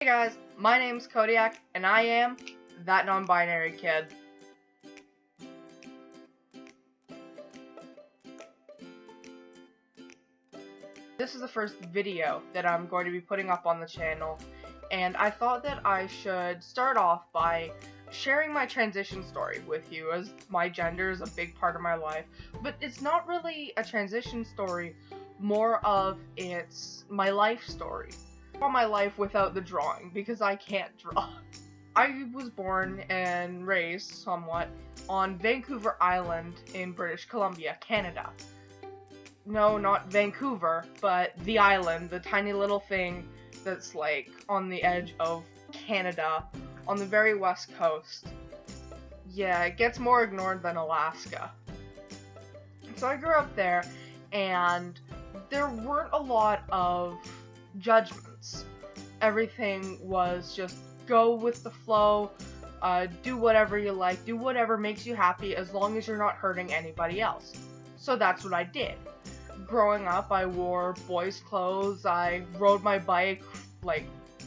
Hey guys, my name's Kodiak, and I am that non-binary kid. This is the first video that I'm going to be putting up on the channel, and I thought that I should start off by sharing my transition story with you, as my gender is a big part of my life, but it's not really a transition story, more of it's my life story. My life without the drawing, because I can't draw. I was born and raised somewhat on Vancouver Island in British Columbia, Canada. No, not Vancouver, but the island, the tiny little thing that's like on the edge of Canada, on the very west coast. Yeah, it gets more ignored than Alaska. So I grew up there, and there weren't a lot of judgments. Everything was just go with the flow, do whatever you like, do whatever makes you happy as long as you're not hurting anybody else. So that's what I did. Growing up, I wore boys' clothes, I rode my bike like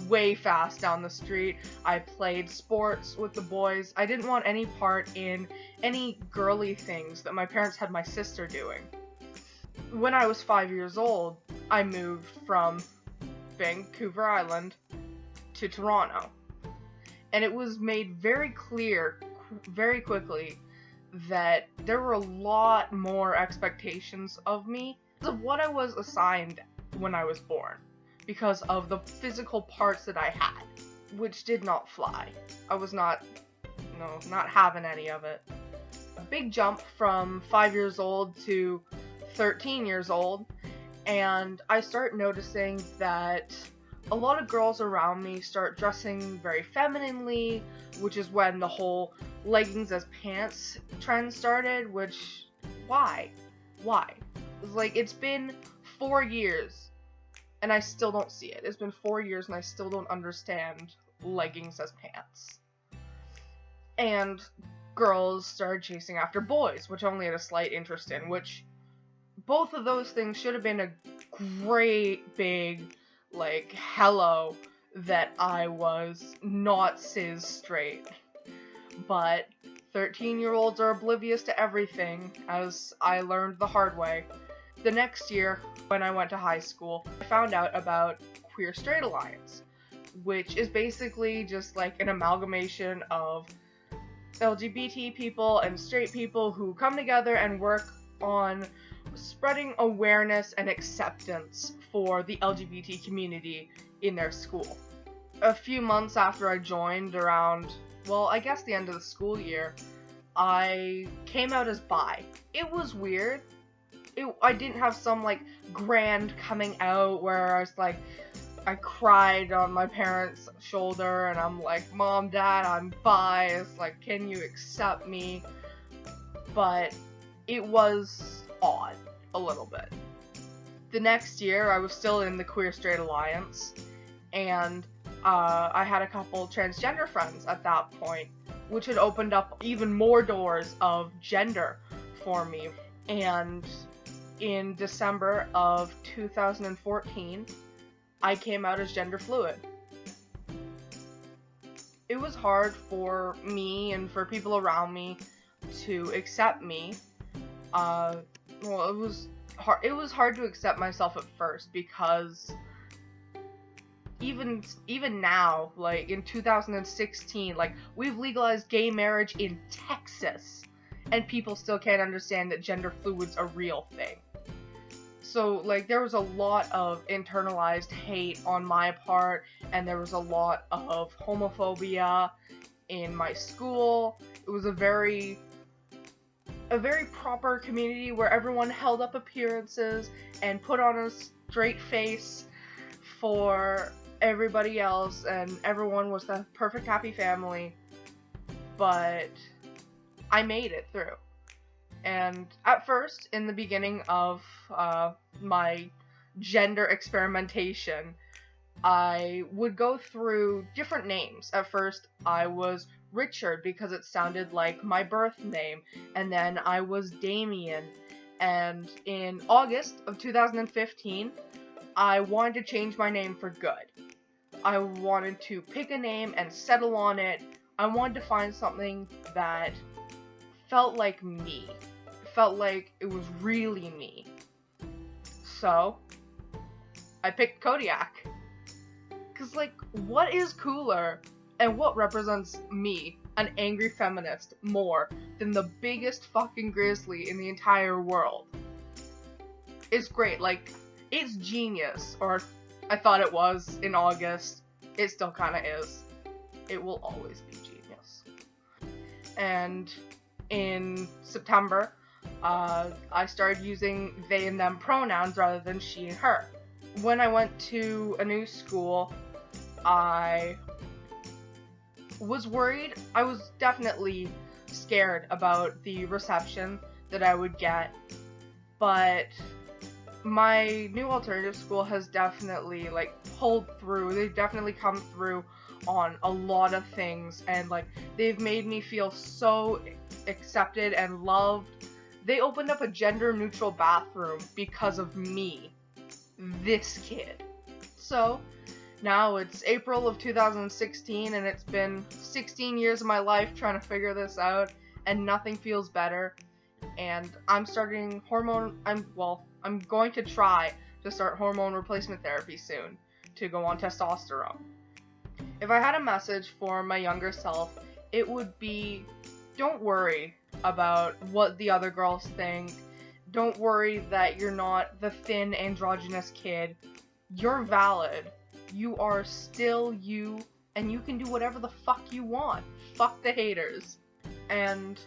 way fast down the street, I played sports with the boys. I didn't want any part in any girly things that my parents had my sister doing. When I was 5 years old, I moved from Vancouver Island to Toronto, and it was made very clear very quickly that there were a lot more expectations of me of what I was assigned when I was born, because of the physical parts that I had, which did not fly. I was not having any of it. A big jump from 5 years old to 13 years old, and I start noticing that a lot of girls around me start dressing very femininely, which is when the whole leggings as pants trend started, which, why? It's like, it's been 4 years, and I still don't see it. It's been 4 years, and I still don't understand leggings as pants. And girls started chasing after boys, which I only had a slight interest in, which both of those things should have been a great big, like, hello that I was not cis straight. But 13-year-olds are oblivious to everything, as I learned the hard way. The next year, when I went to high school, I found out about Queer Straight Alliance, which is basically just like an amalgamation of LGBT people and straight people who come together and work on spreading awareness and acceptance for the LGBT community in their school. A few months after I joined, around, well, I guess the end of the school year, I came out as bi. It was weird. I didn't have some, like, grand coming out where I was like, I cried on my parents' shoulder and I'm like, Mom, Dad, I'm bi. It's like, can you accept me? But it was odd, a little bit. The next year, I was still in the Queer Straight Alliance, and I had a couple transgender friends at that point, which had opened up even more doors of gender for me. And in December of 2014, I came out as gender fluid. It was hard for me and for people around me to accept me. It was hard to accept myself at first, because even now, like in 2016, like, we've legalized gay marriage in Texas, and people still can't understand that gender fluid's a real thing. So, like, there was a lot of internalized hate on my part, and there was a lot of homophobia in my school. It was a very proper community where everyone held up appearances and put on a straight face for everybody else, and everyone was the perfect happy family. But I made it through. And at first, in the beginning of my gender experimentation, I would go through different names. At first, I was Richard because it sounded like my birth name, and then I was Damien. And in August of 2015, I wanted to change my name for good. I wanted to pick a name and settle on it. I wanted to find something that felt like me. Felt like it was really me. So, I picked Kodiak. Cause like, what is cooler and what represents me, an angry feminist, more than the biggest fucking grizzly in the entire world? It's great, like, it's genius, or I thought it was in August. It still kinda is. It will always be genius. And in September, I started using they and them pronouns rather than she and her. When I went to a new school, I was worried. I was definitely scared about the reception that I would get, but my new alternative school has definitely like pulled through. They've definitely come through on a lot of things, and like they've made me feel so accepted and loved. They opened up a gender neutral bathroom because of me, this kid. So now it's April of 2016 and it's been 16 years of my life trying to figure this out, and nothing feels better. And I'm starting I'm going to try to start hormone replacement therapy soon to go on testosterone. If I had a message for my younger self, it would be, don't worry about what the other girls think. Don't worry that you're not the thin androgynous kid. You're valid. You are still you, and you can do whatever the fuck you want. Fuck the haters. And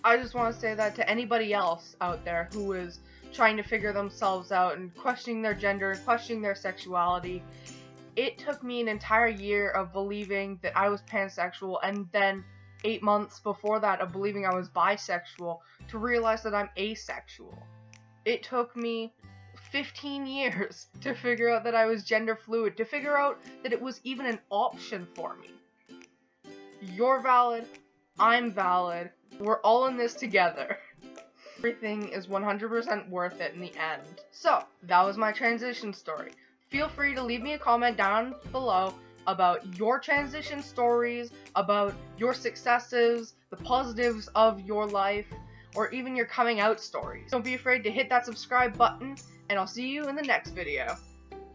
I just want to say that to anybody else out there who is trying to figure themselves out and questioning their gender and questioning their sexuality. It took me an entire year of believing that I was pansexual, and then 8 months before that of believing I was bisexual, to realize that I'm asexual. It took me 15 years to figure out that I was gender fluid, to figure out that it was even an option for me. You're valid, I'm valid, we're all in this together. Everything is 100% worth it in the end. So, that was my transition story. Feel free to leave me a comment down below about your transition stories, about your successes, the positives of your life, or even your coming out stories. Don't be afraid to hit that subscribe button, and I'll see you in the next video.